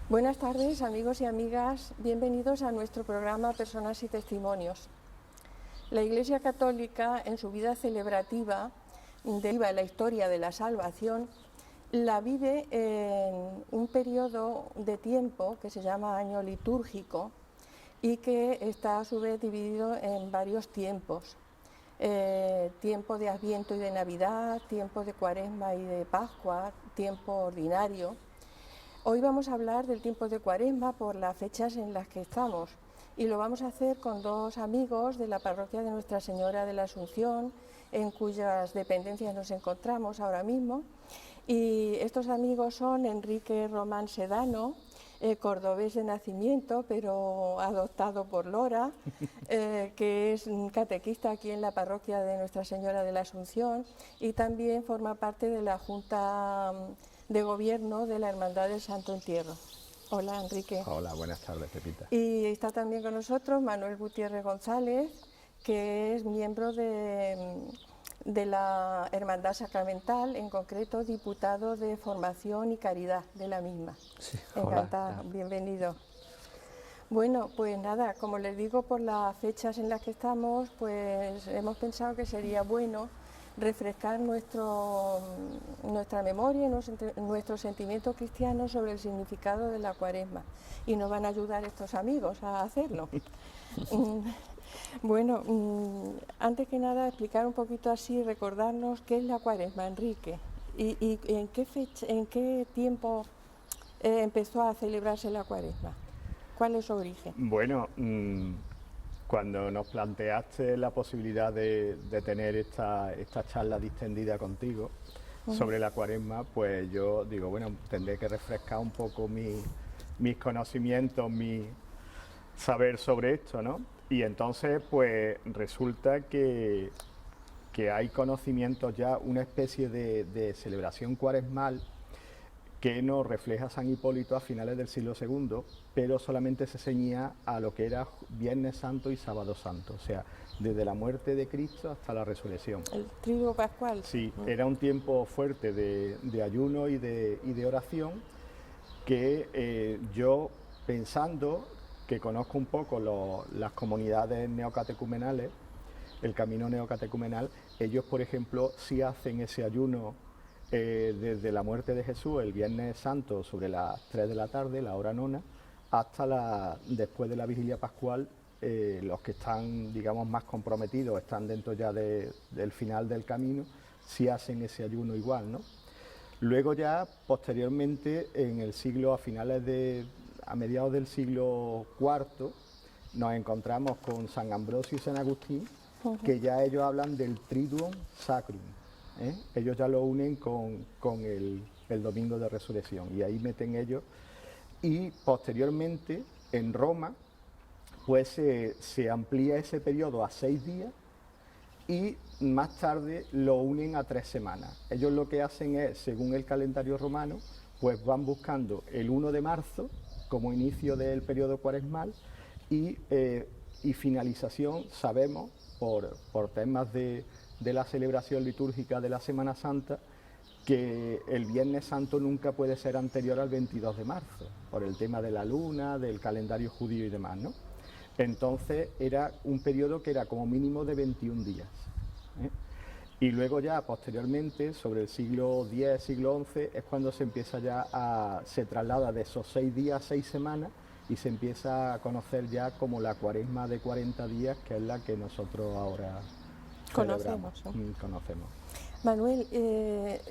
Buenas tardes, amigos y amigas. Bienvenidos a nuestro programa Personas y Testimonios. La Iglesia Católica, en su vida celebrativa, deriva la historia de la salvación, la vive en un periodo de tiempo que se llama año litúrgico y que está a su vez dividido en varios tiempos. Tiempo de Adviento y de Navidad, tiempo de Cuaresma y de Pascua, tiempo ordinario. Hoy vamos a hablar del tiempo de Cuaresma por las fechas en las que estamos y lo vamos a hacer con dos amigos de la parroquia de Nuestra Señora de la Asunción, en cuyas dependencias nos encontramos ahora mismo. Y estos amigos son Enrique Román Sedano, cordobés de nacimiento, pero adoptado por Lora, que es catequista aquí en la parroquia de Nuestra Señora de la Asunción y también forma parte de la Junta de Gobierno de la Hermandad del Santo Entierro. Hola, Enrique. Hola, buenas tardes, Pepita. Y está también con nosotros Manuel Gutiérrez González, que es miembro de la Hermandad Sacramental, en concreto diputado de Formación y Caridad de la misma. Sí, Encantado, hola. Bienvenido. Bueno, pues nada, como les digo, por las fechas en las que estamos, pues hemos pensado que sería bueno refrescar nuestra memoria y nuestro sentimiento cristiano sobre el significado de la Cuaresma. Y nos van a ayudar estos amigos a hacerlo. Bueno, antes que nada explicar un poquito así, recordarnos qué es la Cuaresma, Enrique, y en qué fecha, en qué tiempo empezó a celebrarse la Cuaresma. ¿Cuál es su origen? Bueno, cuando nos planteaste la posibilidad de tener esta charla distendida contigo sobre la Cuaresma, pues yo digo, bueno, tendré que refrescar un poco mis conocimientos, mi saber sobre esto, ¿no? Y entonces, pues resulta que hay conocimientos ya, una especie de celebración cuaresmal que nos refleja San Hipólito a finales del siglo II, pero solamente se ceñía a lo que era Viernes Santo y Sábado Santo, o sea, desde la muerte de Cristo hasta la resurrección. El triduo pascual. Sí, era un tiempo fuerte de ayuno y de oración que yo, pensando que conozco un poco las comunidades neocatecumenales, el camino neocatecumenal, ellos, por ejemplo, sí hacen ese ayuno desde la muerte de Jesús, el Viernes Santo, sobre las 3 de la tarde, la hora nona, hasta después de la Vigilia Pascual. Los que están, digamos, más comprometidos, están dentro ya del final del camino, sí hacen ese ayuno igual, ¿no? Luego ya, posteriormente, a mediados del siglo IV, nos encontramos con San Ambrosio y San Agustín, que ya ellos hablan del Triduum Sacrum. Ellos ya lo unen con el Domingo de Resurrección, y ahí meten ellos. Y posteriormente, en Roma, pues se amplía ese periodo a 6 días, y más tarde lo unen a 3 semanas. Ellos lo que hacen es, según el calendario romano, pues van buscando el 1 de marzo como inicio del periodo cuaresmal y finalización, sabemos, por temas de la celebración litúrgica de la Semana Santa, que el Viernes Santo nunca puede ser anterior al 22 de marzo, por el tema de la luna, del calendario judío y demás, ¿no? Entonces era un periodo que era como mínimo de 21 días. Y luego ya posteriormente, sobre el siglo X, siglo XI, es cuando se empieza se traslada de esos 6 días a 6 semanas y se empieza a conocer ya como la Cuaresma de 40 días, que es la que nosotros ahora conocemos, ¿no? Conocemos. Manuel,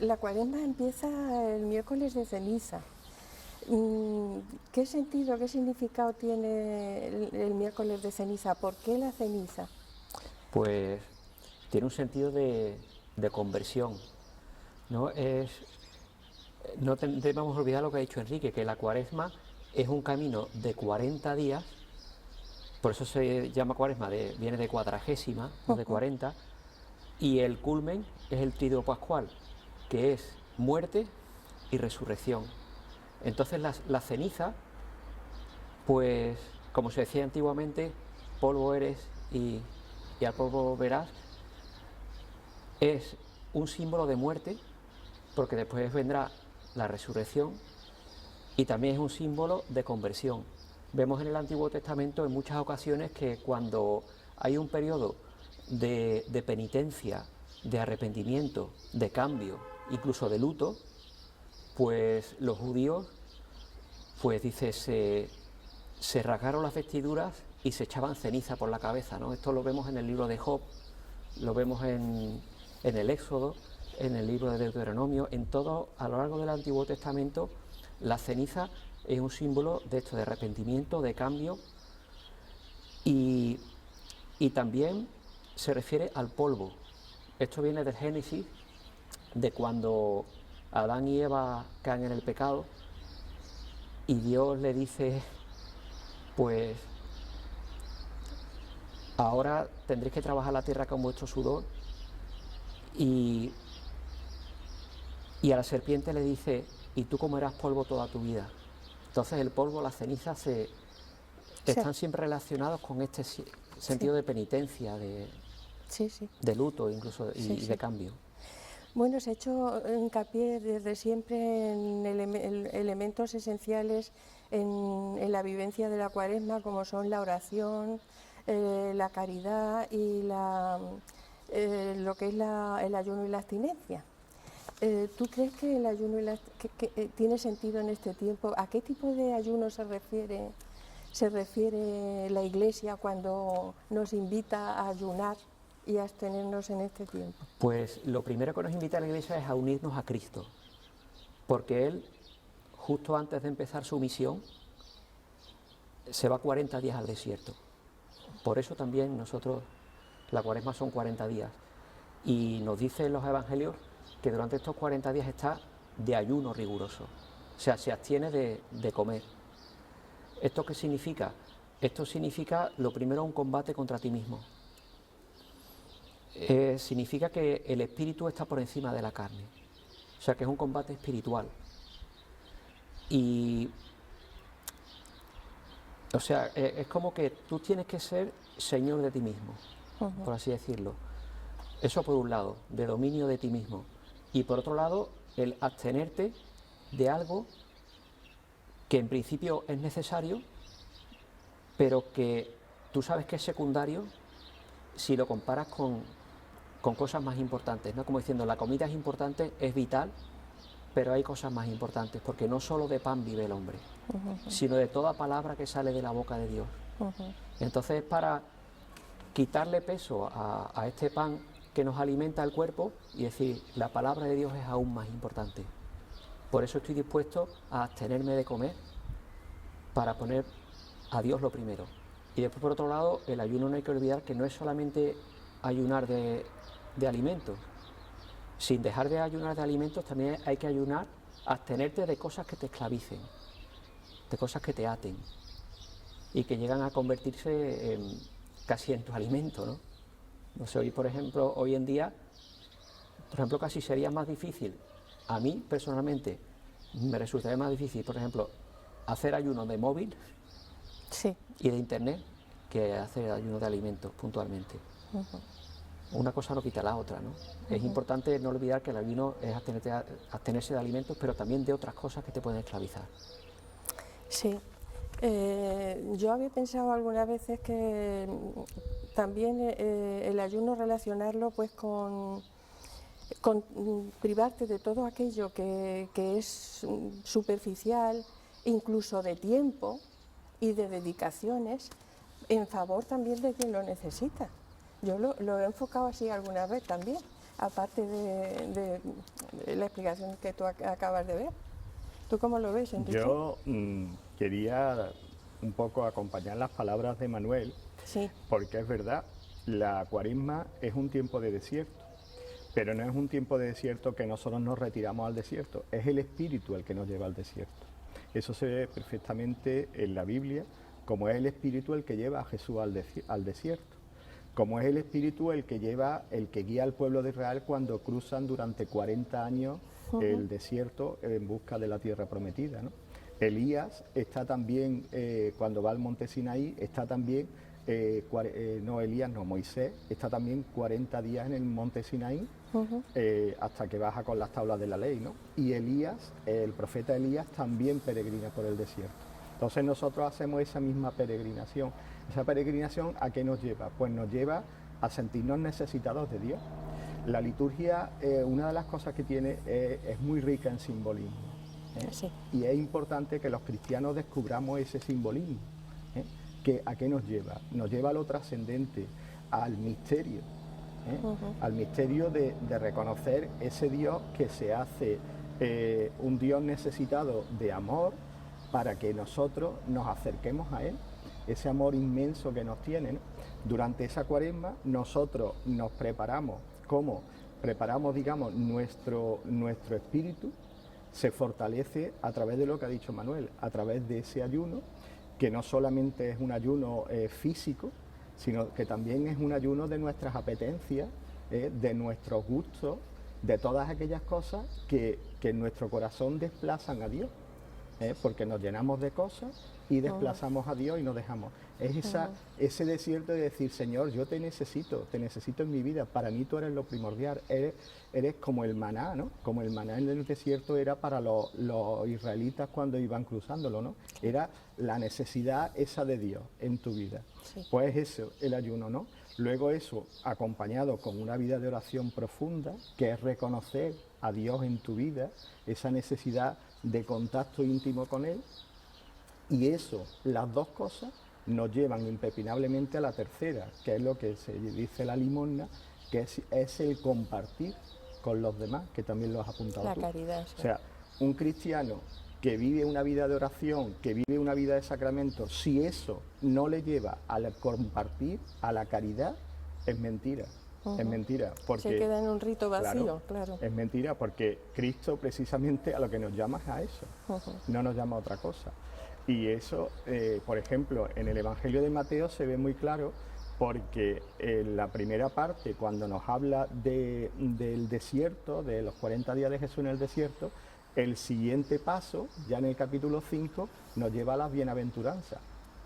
la Cuaresma empieza el miércoles de ceniza. ¿Qué sentido, qué significado tiene el miércoles de ceniza? ¿Por qué la ceniza? Pues tiene un sentido de conversión, ¿no? No debemos olvidar lo que ha dicho Enrique, que la Cuaresma es un camino de 40 días, por eso se llama Cuaresma, viene de cuadragésima, no de 40, y el culmen es el Triduo Pascual, que es muerte y resurrección. Entonces la ceniza, pues como se decía antiguamente, polvo eres y al polvo verás, es un símbolo de muerte, porque después vendrá la resurrección, y también es un símbolo de conversión. Vemos en el Antiguo Testamento en muchas ocasiones que cuando hay un periodo de penitencia, de arrepentimiento, de cambio, incluso de luto, pues los judíos, pues dice, se rasgaron las vestiduras y se echaban ceniza por la cabeza, ¿no? Esto lo vemos en el libro de Job, lo vemos en el Éxodo, en el libro de Deuteronomio, en todo, a lo largo del Antiguo Testamento, la ceniza es un símbolo de esto, de arrepentimiento, de cambio, y también se refiere al polvo. Esto viene del Génesis, de cuando Adán y Eva caen en el pecado, y Dios le dice, pues ahora tendréis que trabajar la tierra con vuestro sudor, y a la serpiente le dice, y tú comerás polvo toda tu vida. Entonces el polvo, las cenizas están siempre relacionados con este sentido de penitencia, de luto incluso y de cambio. Bueno, se ha hecho hincapié desde siempre en elementos esenciales en la vivencia de la Cuaresma, como son la oración, la caridad y lo que es el ayuno y la abstinencia. ¿Tú crees que el ayuno que tiene sentido en este tiempo? ¿A qué tipo de ayuno se refiere la Iglesia cuando nos invita a ayunar y a abstenernos en este tiempo? Pues lo primero que nos invita a la Iglesia es a unirnos a Cristo, porque Él, justo antes de empezar su misión, se va 40 días al desierto. Por eso también nosotros, la Cuaresma son 40 días, y nos dicen los Evangelios que durante estos 40 días está de ayuno riguroso, o sea, se abstiene de comer. ¿Esto qué significa? Esto significa, lo primero, un combate contra ti mismo. Significa que el espíritu está por encima de la carne, o sea, que es un combate espiritual. Y, o sea, es como que tú tienes que ser señor de ti mismo, por así decirlo. Eso por un lado, de dominio de ti mismo. Y por otro lado, el abstenerte de algo que en principio es necesario, pero que tú sabes que es secundario si lo comparas con cosas más importantes, ¿no? Como diciendo, la comida es importante, es vital, pero hay cosas más importantes, porque no solo de pan vive el hombre, sino de toda palabra que sale de la boca de Dios. Entonces, para quitarle peso a este pan que nos alimenta el cuerpo y decir, la palabra de Dios es aún más importante. Por eso estoy dispuesto a abstenerme de comer, para poner a Dios lo primero. Y después, por otro lado, el ayuno no hay que olvidar que no es solamente ayunar de alimentos. Sin dejar de ayunar de alimentos, también hay que ayunar, abstenerte de cosas que te esclavicen, de cosas que te aten y que llegan a convertirse casi en tu alimento, ¿no? No sé, hoy, por ejemplo, hoy en día, por ejemplo, casi sería más difícil, a mí personalmente, me resultaría más difícil, por ejemplo, hacer ayuno de móvil y de internet que hacer ayuno de alimentos puntualmente. Una cosa no quita la otra, ¿no? Es importante no olvidar que el ayuno es abstenerse de alimentos, pero también de otras cosas que te pueden esclavizar. Sí. Yo había pensado algunas veces que también el ayuno relacionarlo pues con privarte de todo aquello que es superficial, incluso de tiempo y de dedicaciones, en favor también de quien lo necesita. Yo lo he enfocado así alguna vez también, aparte de la explicación que tú acabas de ver. ¿Tú cómo lo ves, Enrique? Yo quería un poco acompañar las palabras de Manuel, porque es verdad, la Cuaresma es un tiempo de desierto, pero no es un tiempo de desierto que nosotros nos retiramos al desierto, es el Espíritu el que nos lleva al desierto. Eso se ve perfectamente en la Biblia, como es el Espíritu el que lleva a Jesús al desierto, como es el Espíritu el que guía al pueblo de Israel cuando cruzan durante 40 años el desierto en busca de la tierra prometida, ¿no? Elías está también, cuando va al monte Sinaí, está también Moisés está también 40 días en el monte Sinaí, hasta que baja con las tablas de la ley, ¿no? Y Elías, el profeta Elías, también peregrina por el desierto. Entonces nosotros hacemos esa misma peregrinación. ¿Esa peregrinación a qué nos lleva? Pues nos lleva a sentirnos necesitados de Dios. La liturgia, una de las cosas que tiene, es muy rica en simbolismo, ¿eh? Sí. Y es importante que los cristianos descubramos ese simbolismo, ¿eh? ¿A qué nos lleva? Nos lleva a lo trascendente, al misterio, al misterio de reconocer ese Dios que se hace un Dios necesitado de amor para que nosotros nos acerquemos a Él, ese amor inmenso que nos tiene, ¿no? Durante esa Cuaresma nosotros nos preparamos, ¿cómo? Preparamos, digamos, nuestro espíritu, se fortalece a través de lo que ha dicho Manuel, a través de ese ayuno, que no solamente es un ayuno físico, sino que también es un ayuno de nuestras apetencias, de nuestros gustos, de todas aquellas cosas que en nuestro corazón desplazan a Dios, porque nos llenamos de cosas y desplazamos a Dios y nos dejamos. Es ese desierto de decir, Señor, yo te necesito en mi vida, para mí tú eres lo primordial, eres como el maná, ¿no? Como el maná en el desierto era para los israelitas cuando iban cruzándolo, ¿no? Era la necesidad esa de Dios en tu vida. Sí. Pues eso, el ayuno, ¿no? Luego eso, acompañado con una vida de oración profunda, que es reconocer a Dios en tu vida, esa necesidad de contacto íntimo con Él, y eso, las dos cosas, nos llevan impepinablemente a la tercera, que es lo que se dice la limosna, que es el compartir con los demás, que también lo has apuntado la tú. Caridad, sí. O sea, un cristiano que vive una vida de oración, que vive una vida de sacramento, si eso no le lleva al compartir, a la caridad, es mentira. Es mentira, porque se queda en un rito vacío, claro. Es mentira, porque Cristo precisamente a lo que nos llama es a eso, no nos llama a otra cosa. Y eso, por ejemplo, en el Evangelio de Mateo se ve muy claro, porque en la primera parte, cuando nos habla del desierto, de los 40 días de Jesús en el desierto, el siguiente paso, ya en el capítulo 5, nos lleva a las bienaventuranzas.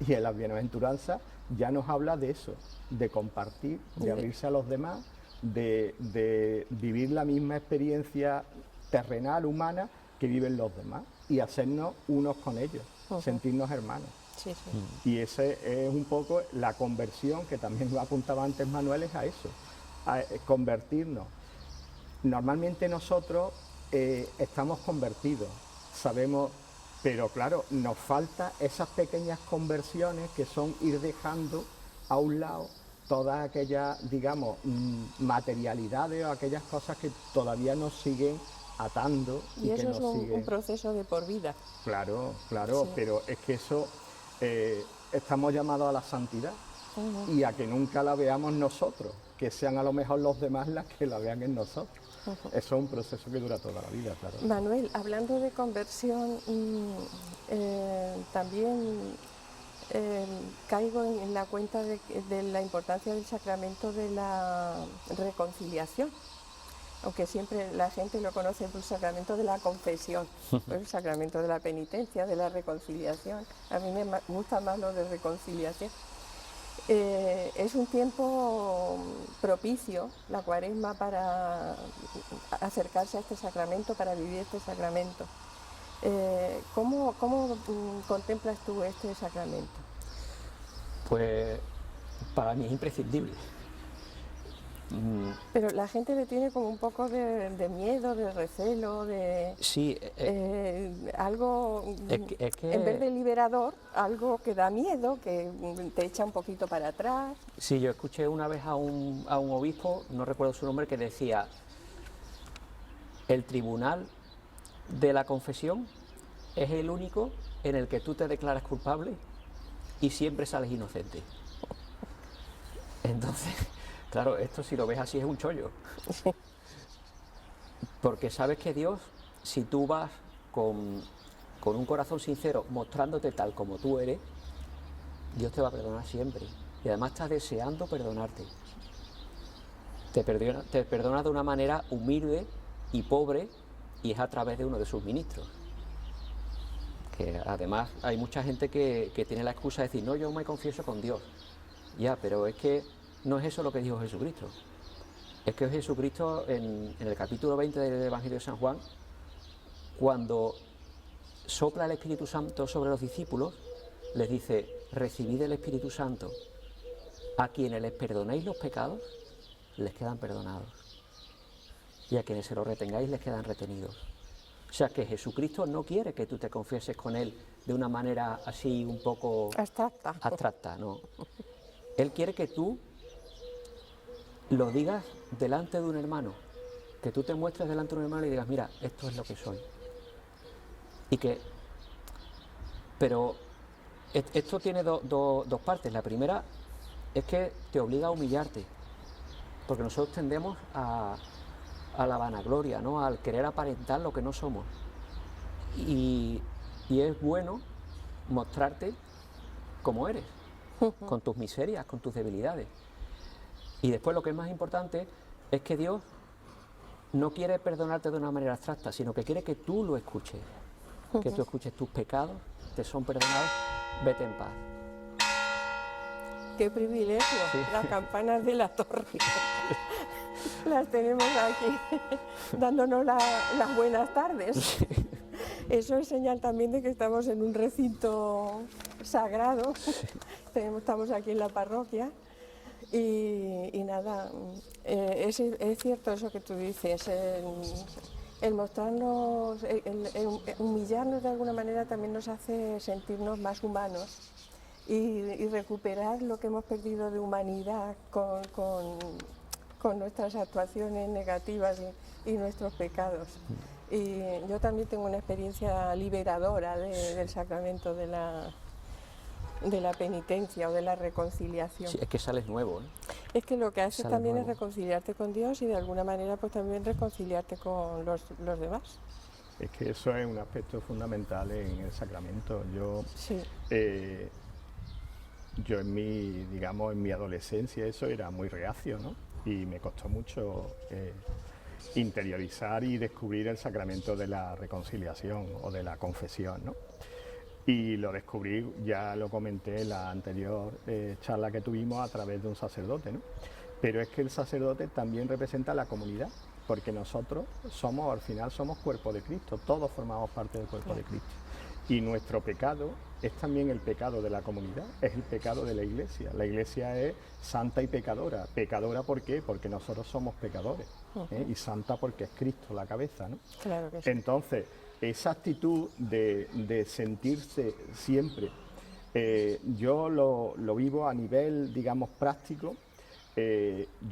Y en las bienaventuranzas ya nos habla de eso, de compartir, de abrirse a los demás, de vivir la misma experiencia terrenal, humana, que viven los demás, y hacernos unos con ellos, sentirnos hermanos. Sí, sí. Y ese es un poco la conversión, que también lo apuntaba antes Manuel, es a eso, a convertirnos. Normalmente nosotros estamos convertidos, sabemos, pero claro, nos falta esas pequeñas conversiones que son ir dejando a un lado todas aquellas, digamos, materialidades o aquellas cosas que todavía nos siguen atando. Y eso es un proceso de por vida. Claro, claro, sí. Pero es que eso, estamos llamados a la santidad y a que nunca la veamos nosotros, que sean a lo mejor los demás las que la vean en nosotros. Eso es un proceso que dura toda la vida, claro. Manuel, hablando de conversión, también caigo en la cuenta de la importancia del sacramento de la reconciliación, aunque siempre la gente lo conoce por el sacramento de la confesión, por el sacramento de la penitencia, de la reconciliación. A mí me gusta más lo de reconciliación. Es un tiempo propicio, la Cuaresma, para acercarse a este sacramento, para vivir este sacramento. ¿Cómo contemplas tú este sacramento? Pues para mí es imprescindible. Pero la gente le tiene como un poco de miedo, de recelo, de sí, algo, es que, en vez de liberador, algo que da miedo, que te echa un poquito para atrás. Sí, yo escuché una vez a un obispo, no recuerdo su nombre, que decía: el tribunal de la confesión es el único en el que tú te declaras culpable y siempre sales inocente. Entonces, claro, esto si lo ves así es un chollo. Porque sabes que Dios, si tú vas con un corazón sincero, mostrándote tal como tú eres, Dios te va a perdonar siempre. Y además está deseando perdonarte. Te perdona de una manera humilde y pobre, y es a través de uno de sus ministros. Que además hay mucha gente que tiene la excusa de decir: no, yo me confieso con Dios. Ya, pero es que no es eso lo que dijo Jesucristo. Es que Jesucristo en el capítulo 20 del Evangelio de San Juan, cuando sopla el Espíritu Santo sobre los discípulos, les dice: recibid el Espíritu Santo. A quienes les perdonéis los pecados, les quedan perdonados. Y a quienes se los retengáis, les quedan retenidos. O sea que Jesucristo no quiere que tú te confieses con Él de una manera así un poco abstracta, no. Él quiere que tú lo digas delante de un hermano, que tú te muestres delante de un hermano y digas: mira, esto es lo que soy. Pero esto tiene dos partes. La primera es que te obliga a humillarte, porque nosotros tendemos a la vanagloria, ¿no? Al querer aparentar lo que no somos. Y es bueno mostrarte como eres, con tus miserias, con tus debilidades. Y después lo que es más importante es que Dios no quiere perdonarte de una manera abstracta, sino que quiere que tú lo escuches, que tú escuches tus pecados, te son perdonados, vete en paz. ¡Qué privilegio! Sí. Las campanas de la torre. Las tenemos aquí, dándonos las buenas tardes. Sí. Eso es señal también de que estamos en un recinto sagrado. Sí. Estamos aquí en la parroquia. Y nada, es cierto eso que tú dices, el mostrarnos, el humillarnos de alguna manera también nos hace sentirnos más humanos y recuperar lo que hemos perdido de humanidad con nuestras actuaciones negativas y nuestros pecados. Y yo también tengo una experiencia liberadora del sacramento de la penitencia o de la reconciliación. Sí, es que sales nuevo, ¿eh? Es que lo que hace también es reconciliarte con Dios y de alguna manera pues también reconciliarte con los demás. Es que eso es un aspecto fundamental en el sacramento. Sí. Yo en mi adolescencia eso era muy reacio, ¿no? Y me costó mucho interiorizar y descubrir el sacramento de la reconciliación o de la confesión, ¿no? Y lo descubrí, ya lo comenté en la anterior charla que tuvimos, a través de un sacerdote, ¿no? Pero es que el sacerdote también representa la comunidad, porque nosotros al final somos cuerpo de Cristo, todos formamos parte del cuerpo de Cristo. Y nuestro pecado es también el pecado de la comunidad, es el pecado de la Iglesia. La Iglesia es santa y pecadora. ¿Pecadora por qué? Porque nosotros somos pecadores, y santa porque es Cristo la cabeza, ¿no? Claro que sí. Entonces, esa actitud de sentirse siempre, yo lo vivo a nivel, digamos, práctico.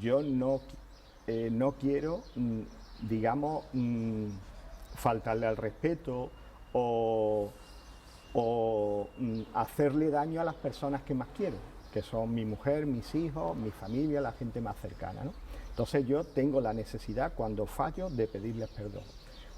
Yo no quiero, digamos, faltarle al respeto o hacerle daño a las personas que más quiero, que son mi mujer, mis hijos, mi familia, la gente más cercana, ¿no? Entonces yo tengo la necesidad, cuando fallo, de pedirles perdón.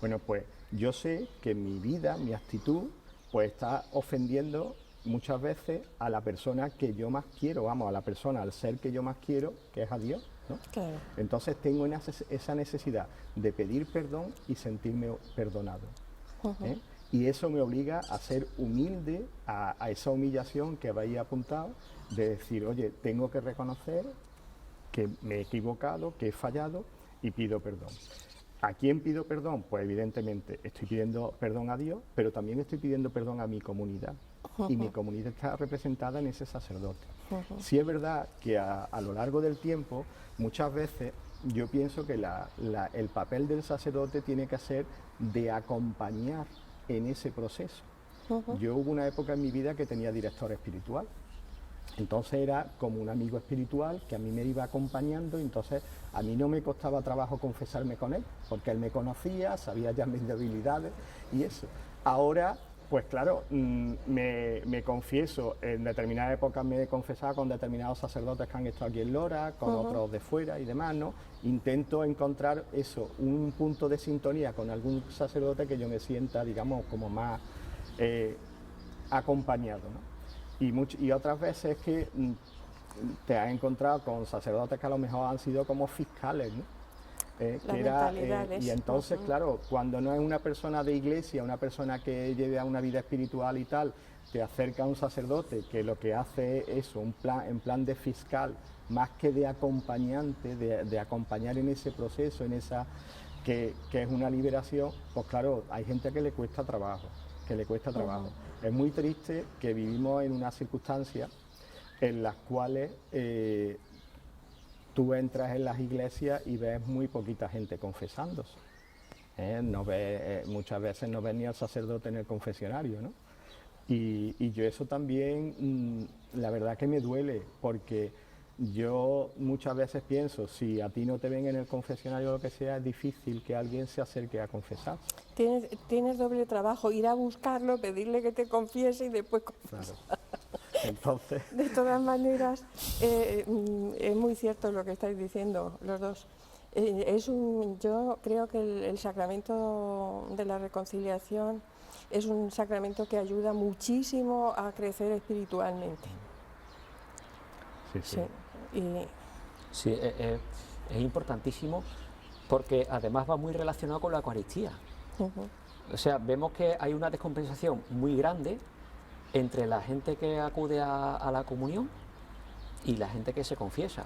Bueno, pues yo sé que mi vida, mi actitud, pues está ofendiendo muchas veces a la persona que yo más quiero, al ser que yo más quiero, que es a Dios, ¿no? Claro. Entonces tengo esa necesidad de pedir perdón y sentirme perdonado. ¿Eh? Y eso me obliga a ser humilde, a esa humillación que habéis apuntado, de decir: oye, tengo que reconocer que me he equivocado, que he fallado y pido perdón. ¿A quién pido perdón? Pues evidentemente estoy pidiendo perdón a Dios, pero también estoy pidiendo perdón a mi comunidad. Y mi comunidad está representada en ese sacerdote. Sí es verdad que a lo largo del tiempo, muchas veces yo pienso que el papel del sacerdote tiene que ser de acompañar en ese proceso. Yo hubo una época en mi vida que tenía director espiritual. Entonces era como un amigo espiritual que a mí me iba acompañando, y entonces a mí no me costaba trabajo confesarme con él, porque él me conocía, sabía ya mis debilidades y eso. Ahora, pues claro, me confieso, en determinadas épocas me he confesado con determinados sacerdotes que han estado aquí en Lora, con otros de fuera y demás, ¿no? Intento encontrar eso, un punto de sintonía con algún sacerdote que yo me sienta, digamos, como más acompañado, ¿no? Y otras veces que te has encontrado con sacerdotes que a lo mejor han sido como fiscales, ¿no? Las mentalidades. Y entonces, claro, cuando no es una persona de iglesia, una persona que lleve a una vida espiritual y tal, te acerca a un sacerdote que lo que hace es eso, en plan de fiscal, más que de acompañante, de acompañar en ese proceso, en esa que es una liberación, pues claro, hay gente que le cuesta trabajo, Es muy triste que vivimos en unas circunstancias en las cuales tú entras en las iglesias y ves muy poquita gente confesándose. Muchas veces no ves ni al sacerdote en el confesionario, ¿no? Y yo eso también, la verdad que me duele, porque yo muchas veces pienso, si a ti no te ven en el confesionario o lo que sea, es difícil que alguien se acerque a confesar. Tienes doble trabajo, ir a buscarlo, pedirle que te confiese y después confesar. Claro. Entonces... De todas maneras, es muy cierto lo que estáis diciendo los dos. Yo creo que el sacramento de la reconciliación es un sacramento que ayuda muchísimo a crecer espiritualmente. Sí. Sí, es importantísimo porque además va muy relacionado con la Eucaristía. O sea, vemos que hay una descompensación muy grande entre la gente que acude a la comunión y la gente que se confiesa.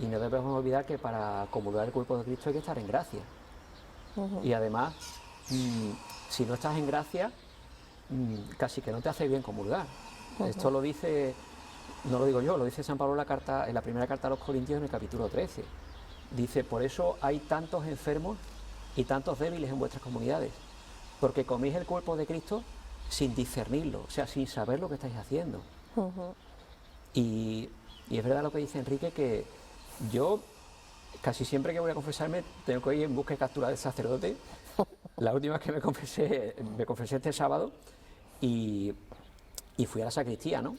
Y no debemos olvidar que para comulgar el cuerpo de Cristo hay que estar en gracia. Y además, si no estás en gracia, casi que no te hace bien comulgar. Esto lo dice, no lo digo yo, lo dice San Pablo en la primera carta a los Corintios, en el capítulo 13. Dice, por eso hay tantos enfermos y tantos débiles en vuestras comunidades, porque coméis el cuerpo de Cristo sin discernirlo, o sea, sin saber lo que estáis haciendo. Y es verdad lo que dice Enrique, que yo casi siempre que voy a confesarme tengo que ir en busca y captura del sacerdote. La última vez que me confesé este sábado y fui a la sacristía, ¿no?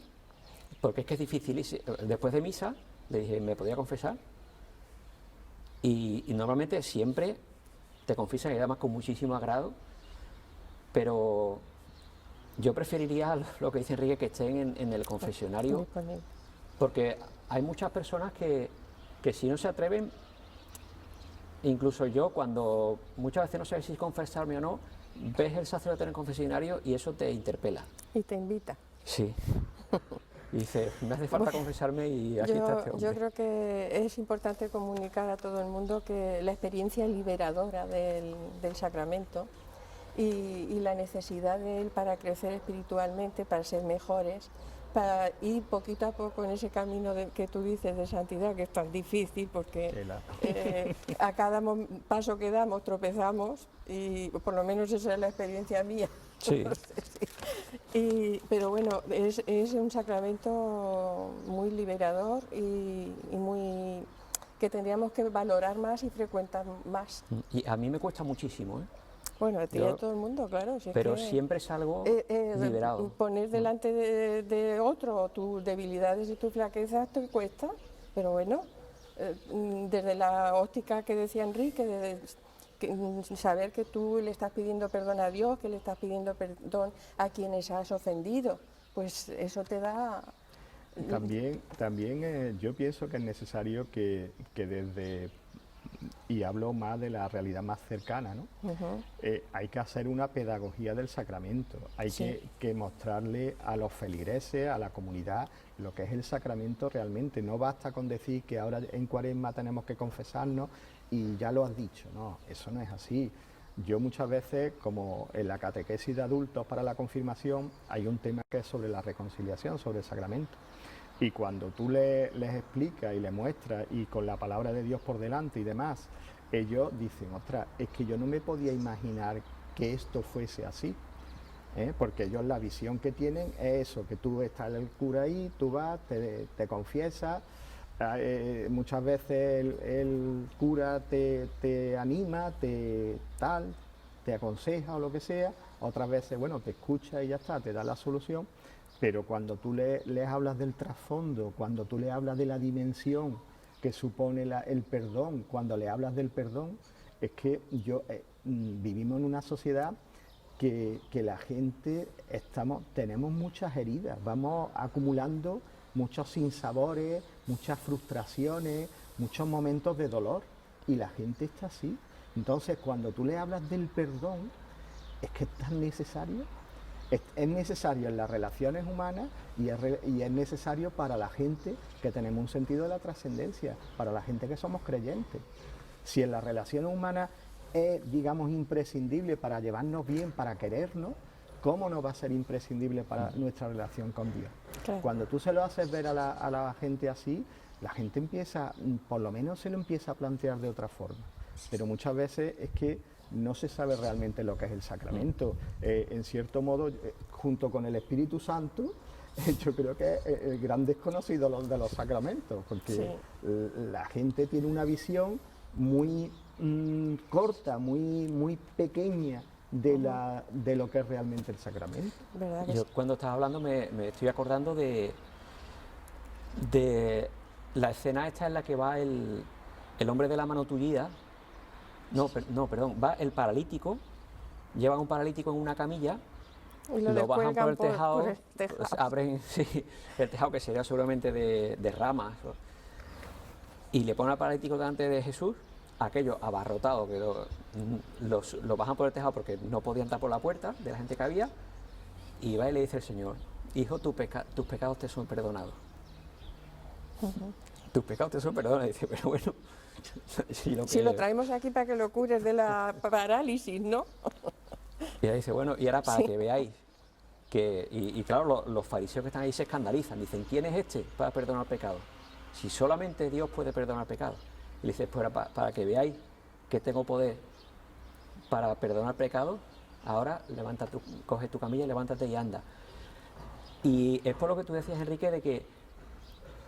Porque es que es difícil. Después de misa le dije, ¿me podía confesar? Y normalmente siempre te confiesan, y además con muchísimo agrado, pero yo preferiría lo que dice Enrique, que estén en el confesionario, porque hay muchas personas que si no se atreven, incluso yo, cuando muchas veces no sabes si confesarme o no, ves el sacerdote en el confesionario y eso te interpela. Y te invita. Sí. Y dice, me hace falta confesarme y aquí está este hombre. Yo creo que es importante comunicar a todo el mundo que la experiencia liberadora del sacramento y la necesidad de él para crecer espiritualmente, para ser mejores, para ir poquito a poco en ese camino que tú dices de santidad, que es tan difícil porque a cada paso que damos tropezamos, y por lo menos esa es la experiencia mía. Sí. Pero bueno, es un sacramento muy liberador y muy que tendríamos que valorar más y frecuentar más. Y a mí me cuesta muchísimo, ¿eh? Bueno, a ti y a todo el mundo, claro. Pero siempre salgo liberado. Poner delante de otro tus debilidades y tus flaquezas te cuesta, pero bueno, desde la óptica que decía Enrique, saber que tú le estás pidiendo perdón a Dios, que le estás pidiendo perdón a quienes has ofendido, pues eso te da... También yo pienso que es necesario que desde... Y hablo más de la realidad más cercana, ¿no? Hay que hacer una pedagogía del sacramento, hay que mostrarle a los feligreses, a la comunidad, lo que es el sacramento realmente. No basta con decir que ahora en Cuaresma tenemos que confesarnos y ya lo has dicho, no, eso no es así. Yo muchas veces, como en la catequesis de adultos para la confirmación, hay un tema que es sobre la reconciliación, sobre el sacramento. Y cuando tú les explicas y les muestras, y con la palabra de Dios por delante y demás, ellos dicen, ostras, es que yo no me podía imaginar que esto fuese así, porque ellos la visión que tienen es eso, que tú estás el cura ahí, tú vas, te confiesas, muchas veces el cura te anima, te aconseja o lo que sea, otras veces, bueno, te escucha y ya está, te da la solución. Pero cuando tú les hablas del trasfondo, cuando tú le hablas de la dimensión que supone el perdón, cuando le hablas del perdón, es que vivimos en una sociedad que la gente tenemos muchas heridas, vamos acumulando muchos sinsabores, muchas frustraciones, muchos momentos de dolor. y la gente está así. Entonces, cuando tú le hablas del perdón, es que es tan necesario. Es necesario en las relaciones humanas y es necesario para la gente que tenemos un sentido de la trascendencia, para la gente que somos creyentes. Si en las relaciones humanas es, digamos, imprescindible para llevarnos bien, para querernos, ¿cómo no va a ser imprescindible para nuestra relación con Dios? Claro. Cuando tú se lo haces ver a la gente así, la gente empieza, por lo menos se lo empieza a plantear de otra forma. Pero muchas veces es que no se sabe realmente lo que es el sacramento. En cierto modo, junto con el Espíritu Santo, yo creo que es el gran desconocido de los sacramentos, porque Sí. la gente tiene una visión muy corta, muy pequeña de lo que es realmente el sacramento. ¿Verdad que Yo sí? cuando estás hablando me estoy acordando de la escena esta en la que va el hombre de la mano tullida, perdón, va el paralítico, llevan un paralítico en una camilla, Y lo bajan por el tejado, por el tejado. pues abren sí, el tejado que sería seguramente de ramas, y le ponen al paralítico delante de Jesús, aquello abarrotado, que lo bajan por el tejado porque no podían estar por la puerta de la gente que había, y va y le dice el Señor: hijo, tus pecados te son perdonados. Tus pecados te son perdonados. Y dice, pero bueno, Si lo traemos aquí para que lo cures de la parálisis, ¿no? Y ella dice, bueno, y ahora para Sí. que veáis que, y claro, los fariseos que están ahí se escandalizan, dicen, ¿quién es este para perdonar pecados? Si solamente Dios puede perdonar pecados. Y le dice, pues para que veáis que tengo poder para perdonar pecados, ahora coge tu camilla, levántate y anda. Y es por lo que tú decías, Enrique, de que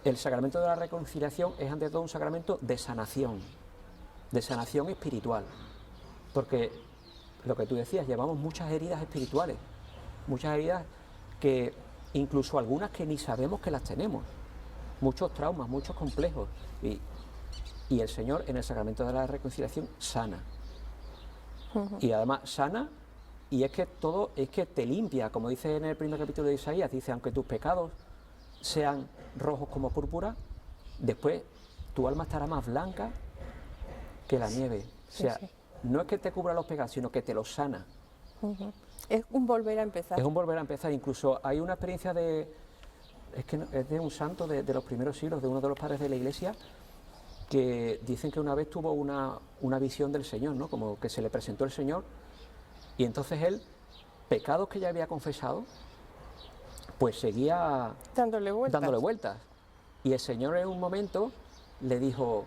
el sacramento de la reconciliación es ante todo un sacramento de sanación espiritual. Porque lo que tú decías, llevamos muchas heridas espirituales, muchas heridas que incluso algunas que ni sabemos que las tenemos, muchos traumas, muchos complejos. Y el Señor en el sacramento de la reconciliación sana. Y además sana, y es que te limpia, como dice en el primer capítulo de Isaías, dice, aunque tus pecados sean rojos como púrpura, después tu alma estará más blanca que la nieve. O sea, Sí. no es que te cubra los pecados, sino que te los sana. Es un volver a empezar. Es un volver a empezar. Incluso hay una experiencia es de un santo de los primeros siglos, de uno de los padres de la Iglesia, que dicen que una vez tuvo una visión del Señor, ¿no? Como que se le presentó el Señor, y entonces él, pecados que ya había confesado, pues seguía Dándole vueltas. Y el Señor en un momento le dijo,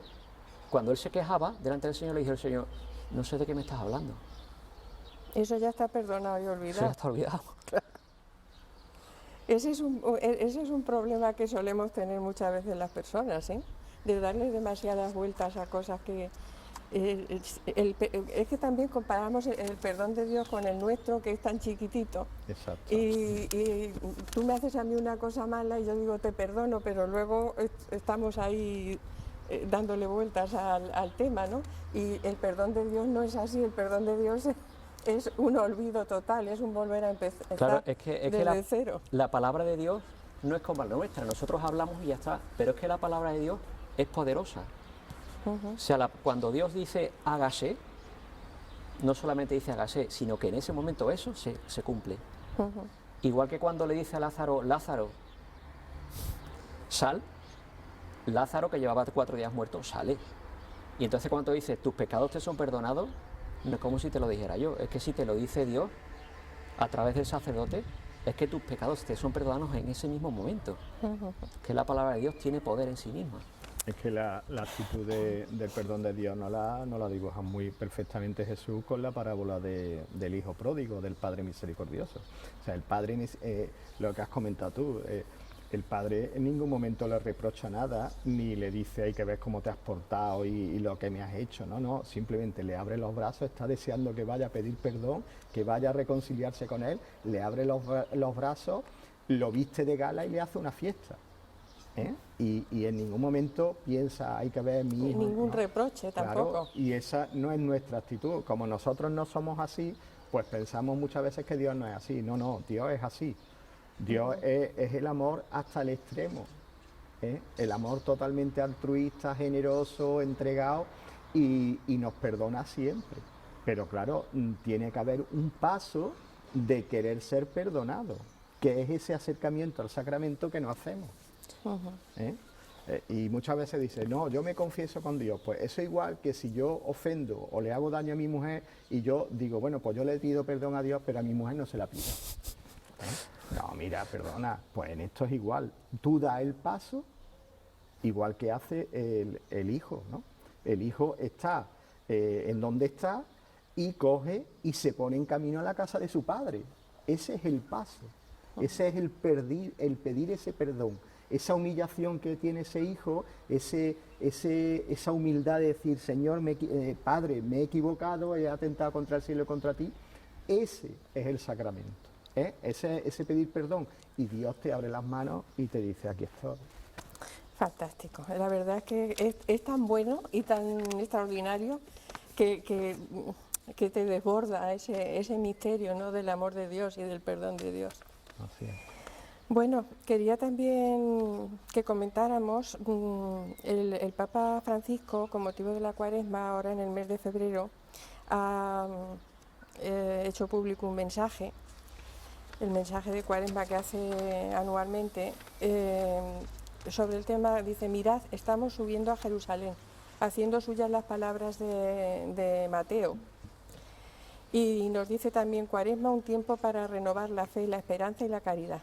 cuando él se quejaba delante del Señor, le dijo el Señor, no sé de qué me estás hablando. Eso ya está perdonado y Eso ya olvidado. está olvidado. Ese es un problema que solemos tener muchas veces las personas, ¿eh? De darle demasiadas vueltas a cosas que... es que también comparamos el perdón de Dios con el nuestro, que es tan chiquitito. Exacto. Y tú me haces a mí una cosa mala y yo digo te perdono, pero luego estamos ahí dándole vueltas al tema, ¿no? Y el perdón de Dios no es así, el perdón de Dios es un olvido total, es un volver a empezar Claro, es que desde cero. la palabra de Dios no es como la nuestra, nosotros hablamos y ya está, pero es que la palabra de Dios es poderosa. O sea, cuando Dios dice hágase, no solamente dice hágase, sino que en ese momento eso se cumple. Igual que cuando le dice a Lázaro, Lázaro, sal, Lázaro, que llevaba 4 días muerto, sale. Y entonces cuando dice tus pecados te son perdonados, no es como si te lo dijera yo, es que si te lo dice Dios a través del sacerdote, es que tus pecados te son perdonados en ese mismo momento. Que la palabra de Dios tiene poder en sí misma. Es que la actitud del perdón de Dios no la dibuja muy perfectamente Jesús con la parábola del hijo pródigo, del Padre misericordioso. O sea, el Padre, lo que has comentado tú, el Padre en ningún momento le reprocha nada, ni le dice hay que ver cómo te has portado y lo que me has hecho, no, simplemente le abre los brazos, está deseando que vaya a pedir perdón, que vaya a reconciliarse con él, le abre los brazos, lo viste de gala y le hace una fiesta. Y en ningún momento piensa hay que ver a mi hijo. Ningún reproche tampoco. Claro, y esa no es nuestra actitud. Como nosotros no somos así, pues pensamos muchas veces que Dios no es así. No, Dios es así. Dios es el amor hasta el extremo. El amor totalmente altruista, generoso, entregado. y nos perdona siempre. Pero claro, tiene que haber un paso de querer ser perdonado, que es ese acercamiento al sacramento que no hacemos. ¿Eh? Y muchas veces dice, no, yo me confieso con Dios. Pues eso igual que si yo ofendo o le hago daño a mi mujer y yo digo, bueno, pues yo le pido perdón a Dios, pero a mi mujer no se la pido. No, mira, perdona, pues en esto es igual. Tú das el paso, igual que hace el hijo, ¿no? El hijo está en donde está y coge y se pone en camino a la casa de su padre. Ese es el paso, ese es el pedir ese perdón. Esa humillación que tiene ese hijo, esa humildad de decir, Señor, Padre, me he equivocado, he atentado contra el cielo y contra ti, ese es el sacramento, ¿eh? Ese pedir perdón, y Dios te abre las manos y te dice, aquí estoy. Fantástico, la verdad es que es tan bueno y tan extraordinario que te desborda ese misterio, ¿no?, del amor de Dios y del perdón de Dios. Así es. Bueno, quería también que comentáramos el Papa Francisco, con motivo de la Cuaresma, ahora en el mes de febrero, ha hecho público un mensaje, el mensaje de Cuaresma que hace anualmente, sobre el tema. Dice, mirad, estamos subiendo a Jerusalén, haciendo suyas las palabras de Mateo. Y nos dice también, Cuaresma, un tiempo para renovar la fe, la esperanza y la caridad.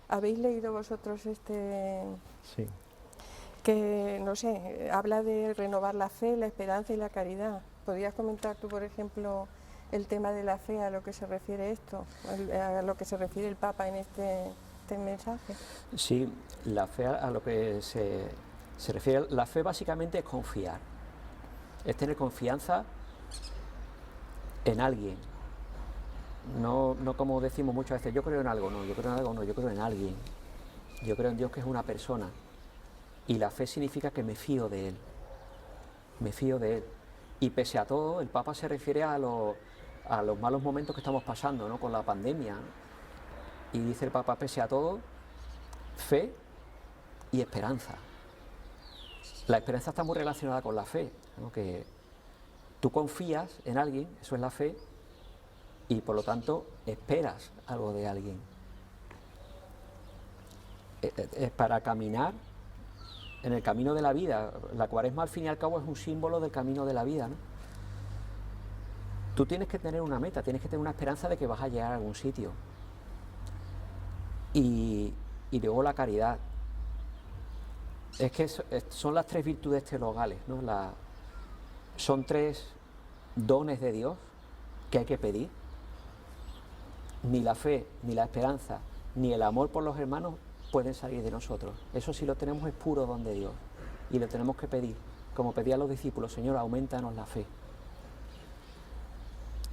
¿Habéis leído vosotros este? Sí. Que, no sé, habla de renovar la fe, la esperanza y la caridad. ¿Podrías comentar tú, por ejemplo, el tema de la fe, a lo que se refiere esto, a lo que se refiere el Papa en este mensaje? Sí, la fe a lo que se refiere, la fe básicamente es confiar, es tener confianza en alguien. No como decimos muchas veces, yo creo en algo, no, yo creo en algo, no, yo creo en alguien. Yo creo en Dios, que es una persona. Y la fe significa que me fío de Él. Me fío de Él. Y pese a todo, el Papa se refiere a los malos momentos que estamos pasando, ¿no?, con la pandemia. Y dice el Papa, pese a todo, fe y esperanza. La esperanza está muy relacionada con la fe, ¿no?, que tú confías en alguien, eso es la fe, y por lo tanto esperas algo de alguien. Es para caminar en el camino de la vida. La Cuaresma, al fin y al cabo, es un símbolo del camino de la vida, ¿no? Tú tienes que tener una meta, tienes que tener una esperanza de que vas a llegar a algún sitio. Y luego la caridad. Es que son las tres virtudes teologales, ¿no? Son tres dones de Dios que hay que pedir. Ni la fe, ni la esperanza, ni el amor por los hermanos pueden salir de nosotros. Eso, si lo tenemos, es puro don de Dios. Y lo tenemos que pedir, como pedían los discípulos, Señor, aumentanos la fe.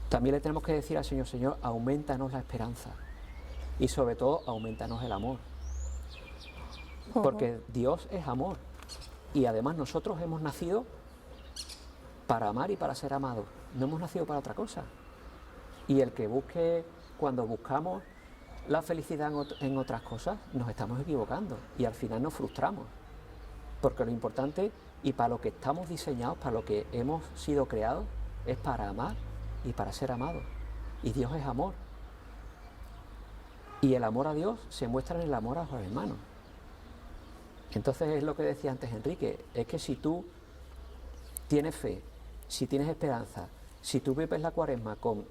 También le tenemos que decir al Señor, Señor, aumentanos la esperanza. Y sobre todo, aumentanos el amor. Porque Dios es amor. Y además nosotros hemos nacido para amar y para ser amados. No hemos nacido para otra cosa. Y el que busque, cuando buscamos la felicidad en otras cosas, nos estamos equivocando. Y al final nos frustramos. Porque lo importante, y para lo que estamos diseñados, para lo que hemos sido creados, es para amar y para ser amados. Y Dios es amor. Y el amor a Dios se muestra en el amor a los hermanos. Entonces es lo que decía antes Enrique, es que si tú tienes fe, si tienes esperanza, si tú vives la Cuaresma con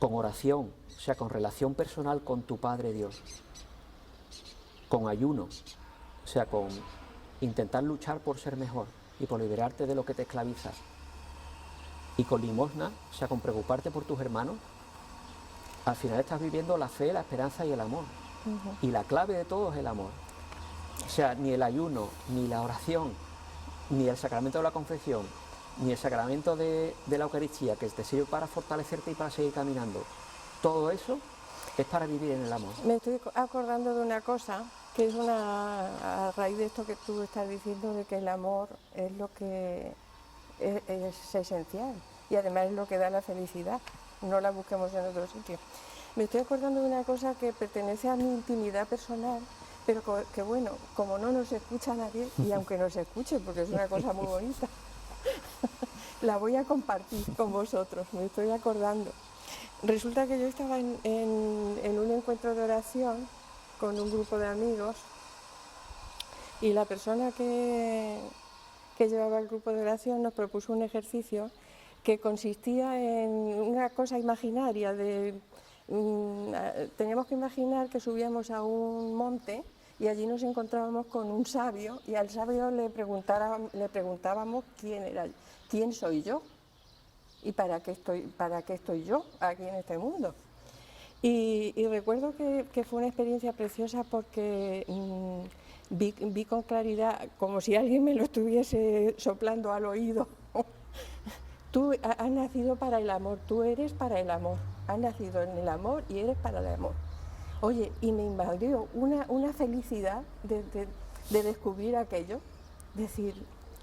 oración, o sea, con relación personal con tu Padre Dios, con ayuno, o sea, con intentar luchar por ser mejor y por liberarte de lo que te esclaviza, y con limosna, o sea, con preocuparte por tus hermanos, al final estás viviendo la fe, la esperanza y el amor. Y la clave de todo es el amor. O sea, ni el ayuno, ni la oración, ni el sacramento de la confesión, ni el sacramento de la Eucaristía, que te sirve para fortalecerte y para seguir caminando, todo eso es para vivir en el amor. Me estoy acordando de una cosa, que es a raíz de esto que tú estás diciendo, de que el amor es lo que es esencial y además es lo que da la felicidad, no la busquemos en otro sitio. Me estoy acordando de una cosa que pertenece a mi intimidad personal, pero que bueno, como no nos escucha nadie, y aunque nos escuche, porque es una cosa muy bonita, la voy a compartir con vosotros, me estoy acordando. Resulta que yo estaba en un encuentro de oración con un grupo de amigos y la persona que llevaba el grupo de oración nos propuso un ejercicio que consistía en una cosa imaginaria teníamos que imaginar que subíamos a un monte y allí nos encontrábamos con un sabio y al sabio le preguntábamos quién soy yo y para qué estoy yo aquí en este mundo. Y recuerdo que fue una experiencia preciosa porque vi con claridad, como si alguien me lo estuviese soplando al oído. Tú has nacido para el amor, tú eres para el amor, has nacido en el amor y eres para el amor. Oye, y me invadió una felicidad de descubrir aquello, decir,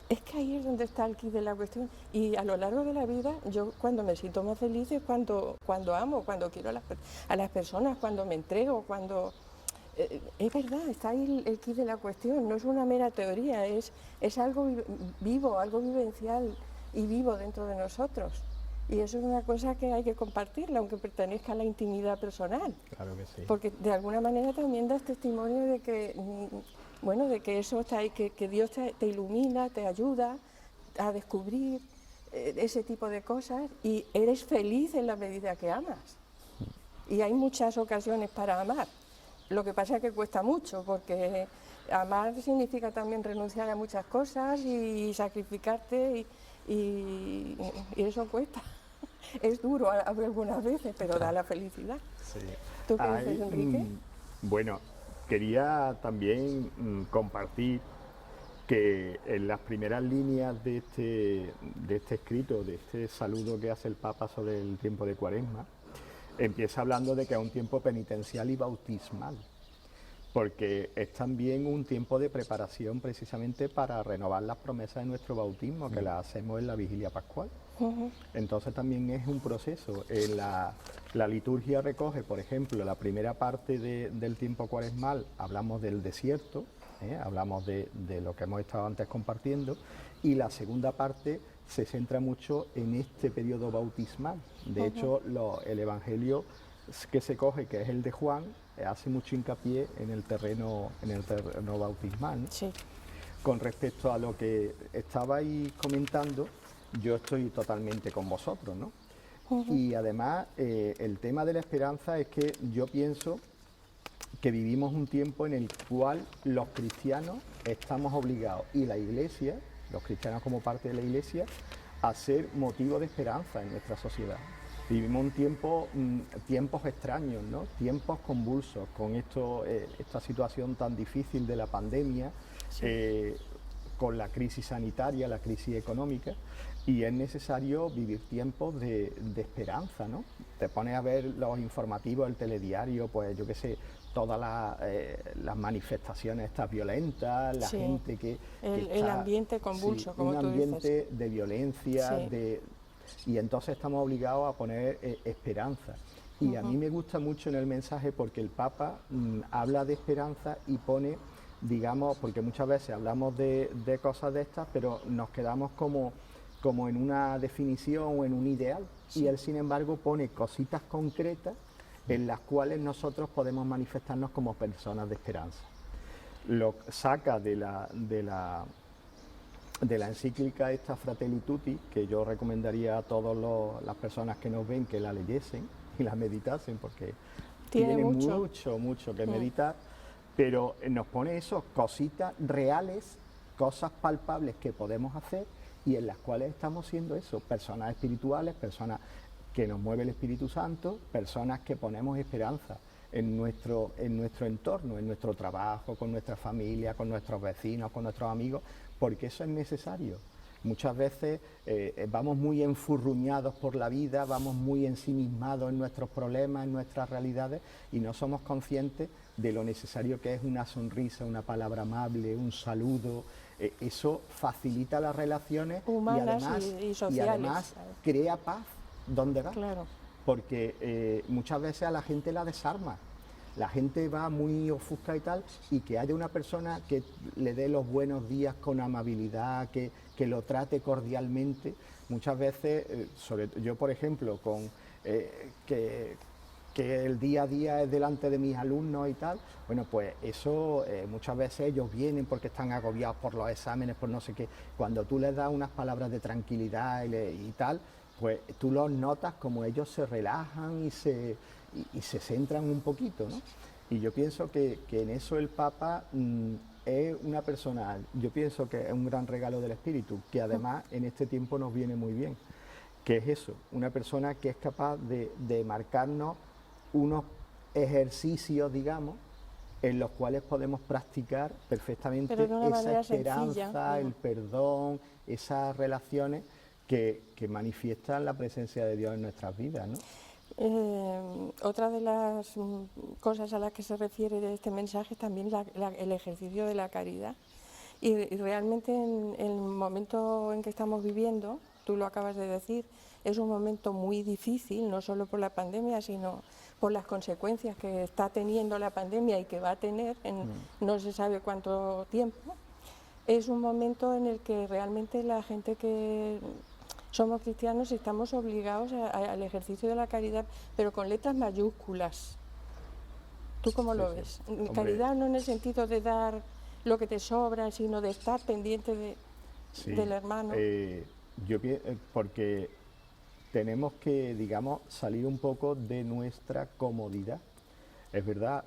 es que ahí es donde está el quid de la cuestión. Y a lo largo de la vida, yo cuando me siento más feliz es cuando amo, cuando quiero a las personas, cuando me entrego, cuando... es verdad, está ahí el quid de la cuestión, no es una mera teoría, es algo vivo, algo vivencial y vivo dentro de nosotros. Y eso es una cosa que hay que compartirla, aunque pertenezca a la intimidad personal. Claro que sí. Porque de alguna manera también das testimonio de que, bueno, de que eso está ahí, que Dios te ilumina, te ayuda a descubrir ese tipo de cosas y eres feliz en la medida que amas. Y hay muchas ocasiones para amar. Lo que pasa es que cuesta mucho, porque amar significa también renunciar a muchas cosas y sacrificarte y eso cuesta. Es duro algunas veces, pero da la felicidad. Sí. ¿Tú qué dices, Enrique? Bueno, quería también compartir que en las primeras líneas de este escrito, de este saludo que hace el Papa sobre el tiempo de Cuaresma, empieza hablando de que es un tiempo penitencial y bautismal, porque es también un tiempo de preparación precisamente para renovar las promesas de nuestro bautismo, que las hacemos en la vigilia pascual. Entonces también es un proceso. La liturgia recoge, por ejemplo, la primera parte del tiempo cuaresmal, hablamos del desierto, hablamos de lo que hemos estado antes compartiendo, y la segunda parte se centra mucho en este periodo bautismal. De hecho, el Evangelio que se coge, que es el de Juan, hace mucho hincapié en el terreno bautismal, ¿no? Sí. Con respecto a lo que estabais comentando, yo estoy totalmente con vosotros, ¿no? Y además, el tema de la esperanza es que yo pienso que vivimos un tiempo en el cual los cristianos estamos obligados, y la Iglesia, los cristianos como parte de la Iglesia, a ser motivo de esperanza en nuestra sociedad. Vivimos un tiempos extraños, ¿no? Tiempos convulsos, con esta situación tan difícil de la pandemia, sí. Con la crisis sanitaria, la crisis económica, y es necesario vivir tiempos de esperanza, ¿no? Te pones a ver los informativos, el telediario, pues yo qué sé, todas las manifestaciones estas violentas, la gente que el ambiente convulso, sí, como tú dices. Un ambiente de violencia, sí. Y entonces estamos obligados a poner esperanza. Y a mí me gusta mucho en el mensaje porque el Papa habla de esperanza y pone, digamos, porque muchas veces hablamos de cosas de estas, pero nos quedamos como en una definición o en un ideal. Sí. Y él, sin embargo, pone cositas concretas en las cuales nosotros podemos manifestarnos como personas de esperanza. Lo saca de la encíclica esta Fratelli Tutti, que yo recomendaría a todas las personas que nos ven que la leyesen y la meditasen, porque tiene mucho que meditar, pero nos pone eso, cositas reales, cosas palpables que podemos hacer y en las cuales estamos siendo eso, personas espirituales, personas que nos mueve el Espíritu Santo, personas que ponemos esperanza en nuestro entorno, en nuestro trabajo, con nuestra familia, con nuestros vecinos, con nuestros amigos, porque eso es necesario. Muchas veces vamos muy enfurruñados por la vida, vamos muy ensimismados en nuestros problemas, en nuestras realidades, y no somos conscientes de lo necesario que es una sonrisa, una palabra amable, un saludo. Eso facilita las relaciones humanas y sociales. Y además crea paz donde va. Claro. Porque muchas veces a la gente la desarma. la gente va muy ofuscada y tal, y que haya una persona que le dé los buenos días con amabilidad, que lo trate cordialmente. Muchas veces, yo por ejemplo, que el día a día es delante de mis alumnos y tal, bueno, pues eso muchas veces ellos vienen porque están agobiados por los exámenes, por no sé qué. Cuando tú les das unas palabras de tranquilidad y tal, pues tú los notas como ellos se relajan y se centran un poquito, ¿no? Y yo pienso que en eso el Papa es una persona, yo pienso que es un gran regalo del Espíritu, que además en este tiempo nos viene muy bien, que es eso, una persona que es capaz de marcarnos unos ejercicios, digamos, en los cuales podemos practicar perfectamente esa esperanza, el perdón, esas relaciones que manifiestan la presencia de Dios en nuestras vidas, ¿no? Otra de las cosas a las que se refiere este mensaje es también el ejercicio de la caridad. Y realmente en el momento en que estamos viviendo, tú lo acabas de decir, es un momento muy difícil, no solo por la pandemia, sino por las consecuencias que está teniendo la pandemia y que va a tener en no se sabe cuánto tiempo. Es un momento en el que realmente la gente que somos cristianos estamos obligados al ejercicio de la caridad, pero con letras mayúsculas. ¿Tú cómo lo ves? Caridad no en el sentido de dar lo que te sobra, sino de estar pendiente del hermano. Porque tenemos que, digamos, salir un poco de nuestra comodidad. Es verdad,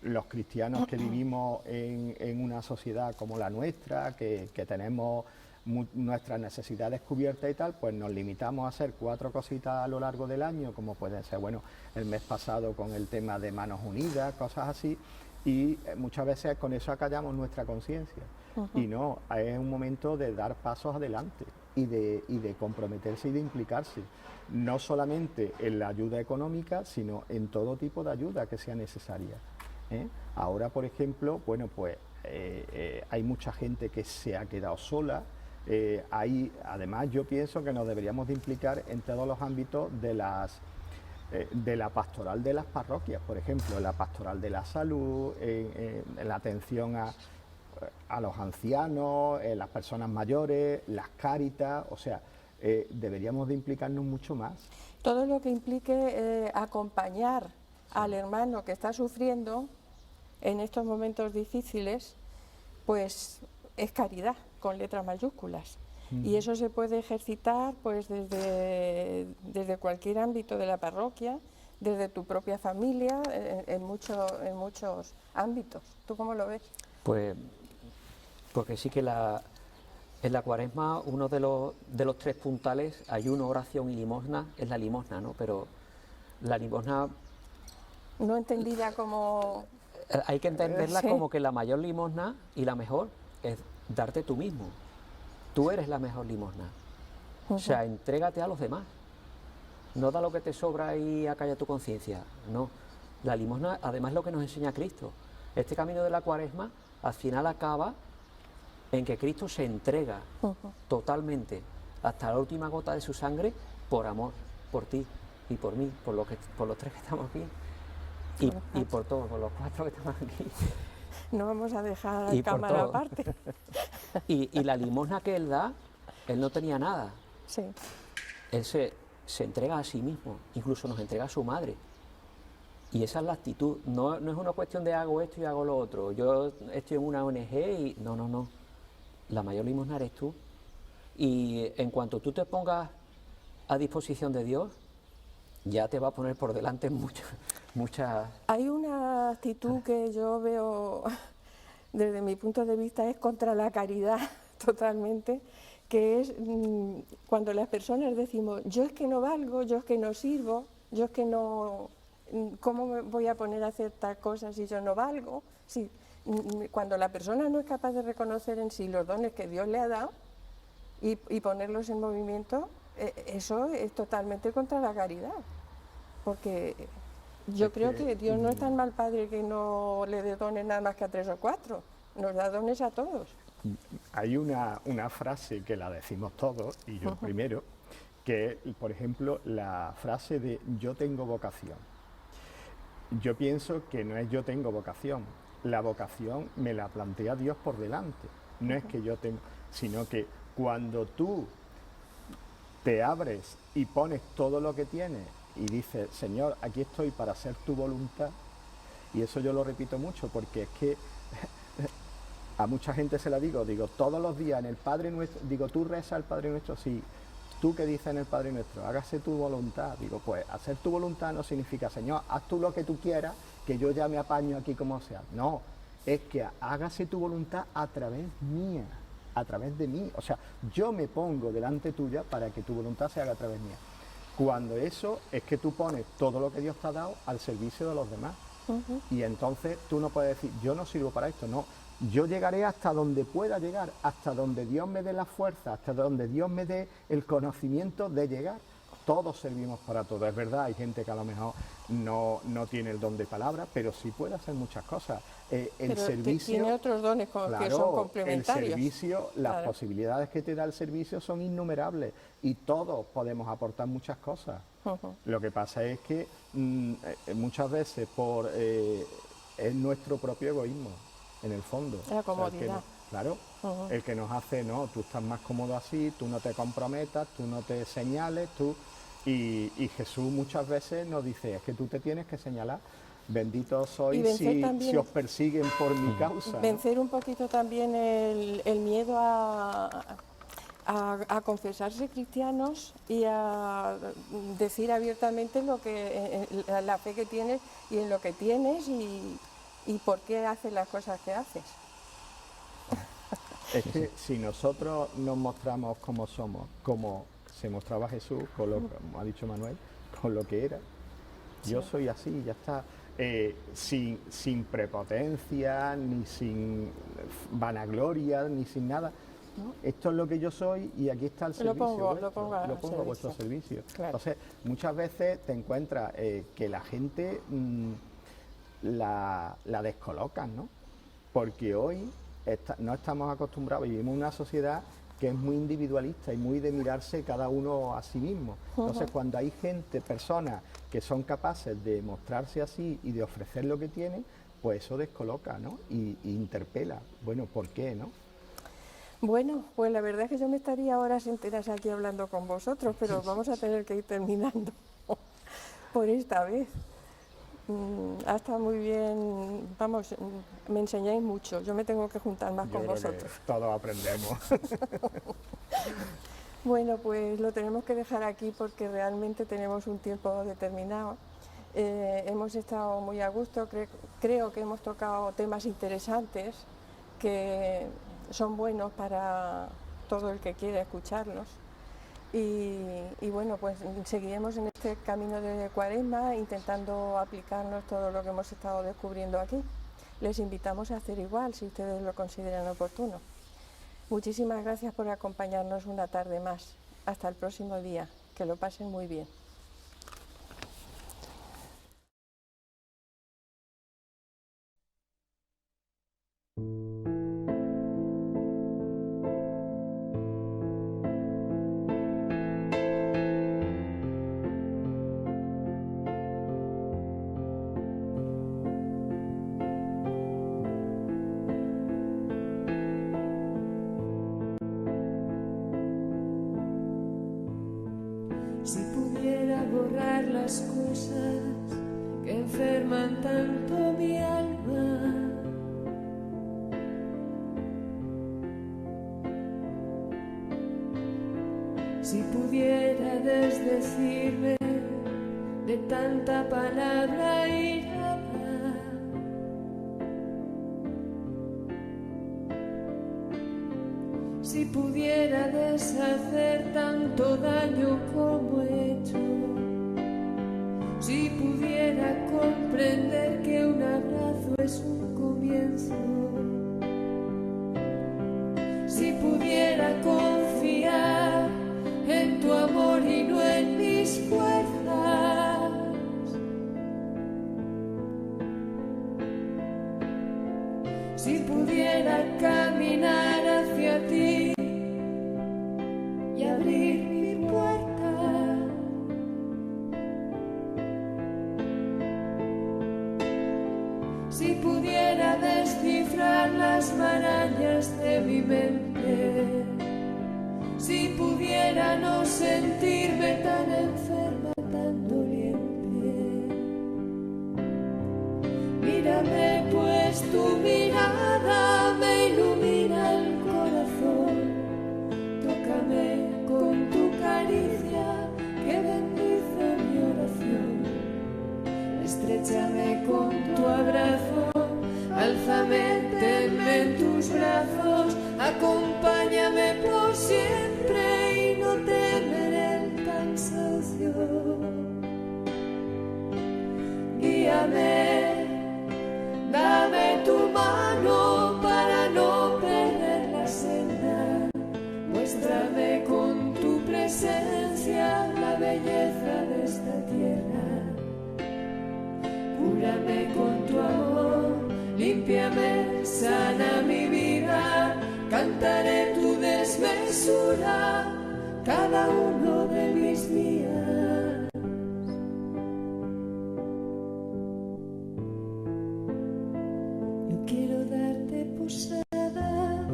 los cristianos que vivimos en una sociedad como la nuestra, que tenemos nuestras necesidades cubiertas y tal, pues nos limitamos a hacer 4 cositas a lo largo del año, como puede ser, bueno, el mes pasado con el tema de Manos Unidas, cosas así, y muchas veces con eso acallamos nuestra conciencia. Y no, es un momento de dar pasos adelante y de comprometerse y de implicarse, no solamente en la ayuda económica, sino en todo tipo de ayuda que sea necesaria. Ahora, por ejemplo, bueno, pues hay mucha gente que se ha quedado sola. Además, yo pienso que nos deberíamos de implicar en todos los ámbitos de la pastoral de las parroquias, por ejemplo, en la pastoral de la salud, en la atención a los ancianos, las personas mayores, las cáritas, o sea, deberíamos de implicarnos mucho más. Todo lo que implique acompañar al hermano que está sufriendo en estos momentos difíciles, pues es caridad, con letras mayúsculas. Y eso se puede ejercitar pues desde cualquier ámbito de la parroquia, desde tu propia familia, en muchos ámbitos. ¿Tú cómo lo ves? Pues porque sí que en la Cuaresma uno de los 3 puntales, ayuno, oración y limosna, es la limosna, ¿no? Pero la limosna... No entendida como... Hay que entenderla como que la mayor limosna y la mejor es darte tú mismo. Tú eres la mejor limosna. O sea, entrégate a los demás. No da lo que te sobra y acalla tu conciencia. No. La limosna, además, es lo que nos enseña Cristo. Este camino de la Cuaresma, al final acaba en que Cristo se entrega totalmente, hasta la última gota de su sangre, por amor, por ti y por mí, por los 3 que estamos aquí. Y por todos, por los 4 que estamos aquí. No vamos a dejar la cámara aparte. Y la limosna que él da, él no tenía nada. Sí. Él se entrega a sí mismo, incluso nos entrega a su madre. Y esa es la actitud. No es una cuestión de hago esto y hago lo otro. Yo estoy en una ONG y... No. La mayor limosna eres tú. Y en cuanto tú te pongas a disposición de Dios, ya te va a poner por delante muchas... Hay una actitud que yo veo, desde mi punto de vista, es contra la caridad totalmente, que es cuando las personas decimos, yo es que no valgo, yo es que no sirvo, yo es que no... ¿Cómo me voy a poner a hacer tal cosa si yo no valgo? Si, cuando la persona no es capaz de reconocer en sí los dones que Dios le ha dado y ponerlos en movimiento, eso es totalmente contra la caridad, porque yo creo que Dios no es tan mal padre que no le dé dones nada más que a 3 o 4, nos da dones a todos. Hay una frase que la decimos todos, y yo primero, que por ejemplo la frase de yo tengo vocación. yo pienso que no es yo tengo vocación, la vocación me la plantea Dios por delante, no es que yo tengo, sino que cuando tú te abres y pones todo lo que tienes y dices, Señor, aquí estoy para hacer tu voluntad, y eso yo lo repito mucho porque es que a mucha gente se la digo todos los días en el Padre Nuestro, digo, tú rezas al Padre Nuestro, sí, tú que dices en el Padre Nuestro, hágase tu voluntad, digo, pues hacer tu voluntad no significa, Señor, haz tú lo que tú quieras, que yo ya me apaño aquí como sea, no, es que hágase tu voluntad a través mía, a través de mí, o sea, yo me pongo delante tuya para que tu voluntad se haga a través mía. Cuando eso es que tú pones todo lo que Dios te ha dado al servicio de los demás. Y entonces tú no puedes decir, yo no sirvo para esto, no. Yo llegaré hasta donde pueda llegar, hasta donde Dios me dé la fuerza, hasta donde Dios me dé el conocimiento de llegar. Todos servimos para todo, es verdad, hay gente que a lo mejor no tiene el don de palabra, pero sí puede hacer muchas cosas. El servicio tiene otros dones que son complementarios. El servicio, las posibilidades que te da el servicio son innumerables y todos podemos aportar muchas cosas. Lo que pasa es que muchas veces es nuestro propio egoísmo, en el fondo. La comodidad. El que nos hace, no, tú estás más cómodo así, tú no te comprometas, tú no te señales, y Jesús muchas veces nos dice, es que tú te tienes que señalar, bendito sois si os persiguen por mi causa. Vencer un poquito también el miedo a confesarse cristianos y a decir abiertamente la fe que tienes y en lo que tienes y por qué haces las cosas que haces. Es que si nosotros nos mostramos como somos, como se mostraba Jesús, como ha dicho Manuel, con lo que era, yo soy así, ya está, sin prepotencia, ni sin vanagloria, ni sin nada. ¿No? Esto es lo que yo soy y aquí está el servicio. Lo pongo a vuestro servicio. Claro. Entonces, muchas veces te encuentras que la gente la descolocan, ¿no? Porque hoy no estamos acostumbrados, vivimos en una sociedad que es muy individualista y muy de mirarse cada uno a sí mismo. Entonces, cuando hay personas que son capaces de mostrarse así y de ofrecer lo que tienen, pues eso descoloca, ¿no? Y interpela. Bueno, ¿por qué, no? Bueno, pues la verdad es que yo me estaría horas enteras aquí hablando con vosotros, pero vamos a tener que ir terminando por esta vez. Ha estado muy bien, vamos, me enseñáis mucho, yo me tengo que juntar más con vosotros. Todos aprendemos. Bueno, pues lo tenemos que dejar aquí porque realmente tenemos un tiempo determinado. Hemos estado muy a gusto, creo que hemos tocado temas interesantes que son buenos para todo el que quiera escucharlos. Y bueno, pues seguiremos en este camino de Cuaresma intentando aplicarnos todo lo que hemos estado descubriendo aquí. Les invitamos a hacer igual si ustedes lo consideran oportuno. Muchísimas gracias por acompañarnos una tarde más. Hasta el próximo día. Que lo pasen muy bien. Si pudiera borrar las cosas que enferman tanto mi alma, si pudiera desdecirme de tanta palabra irada, si pudiera deshacer tanto daño como he hecho, si pudiera comprender que un abrazo es un comienzo, si pudiera confiar en tu amor y no en mis fuerzas, si pudiera caminar hacia ti y abrir mi puerta, de mi mente. Si pudiera no sentirme tan enferma, tan doliente. Mírame, pues tu mirada me ilumina el corazón. Tócame con tu caricia que bendice mi oración. Estréchame con tu abrazo, álzame, tenme en tus brazos, acompáñame por siempre y no temeré el cansancio. Guíame, dame tu mano para no perder la senda. Muéstrame con tu presencia la belleza de esta tierra. Cúrame con tu amor, límpiame, sana mi vida. Cantaré tu desmesura cada uno de mis días. Yo quiero darte posada,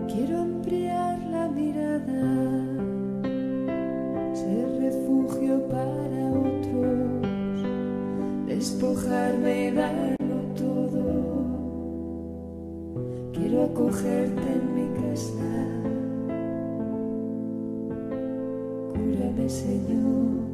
quiero ampliar la mirada, ser refugio para otros, despojarme y darlo todo. Quiero acogerte en mi casa. Cúrame, Señor.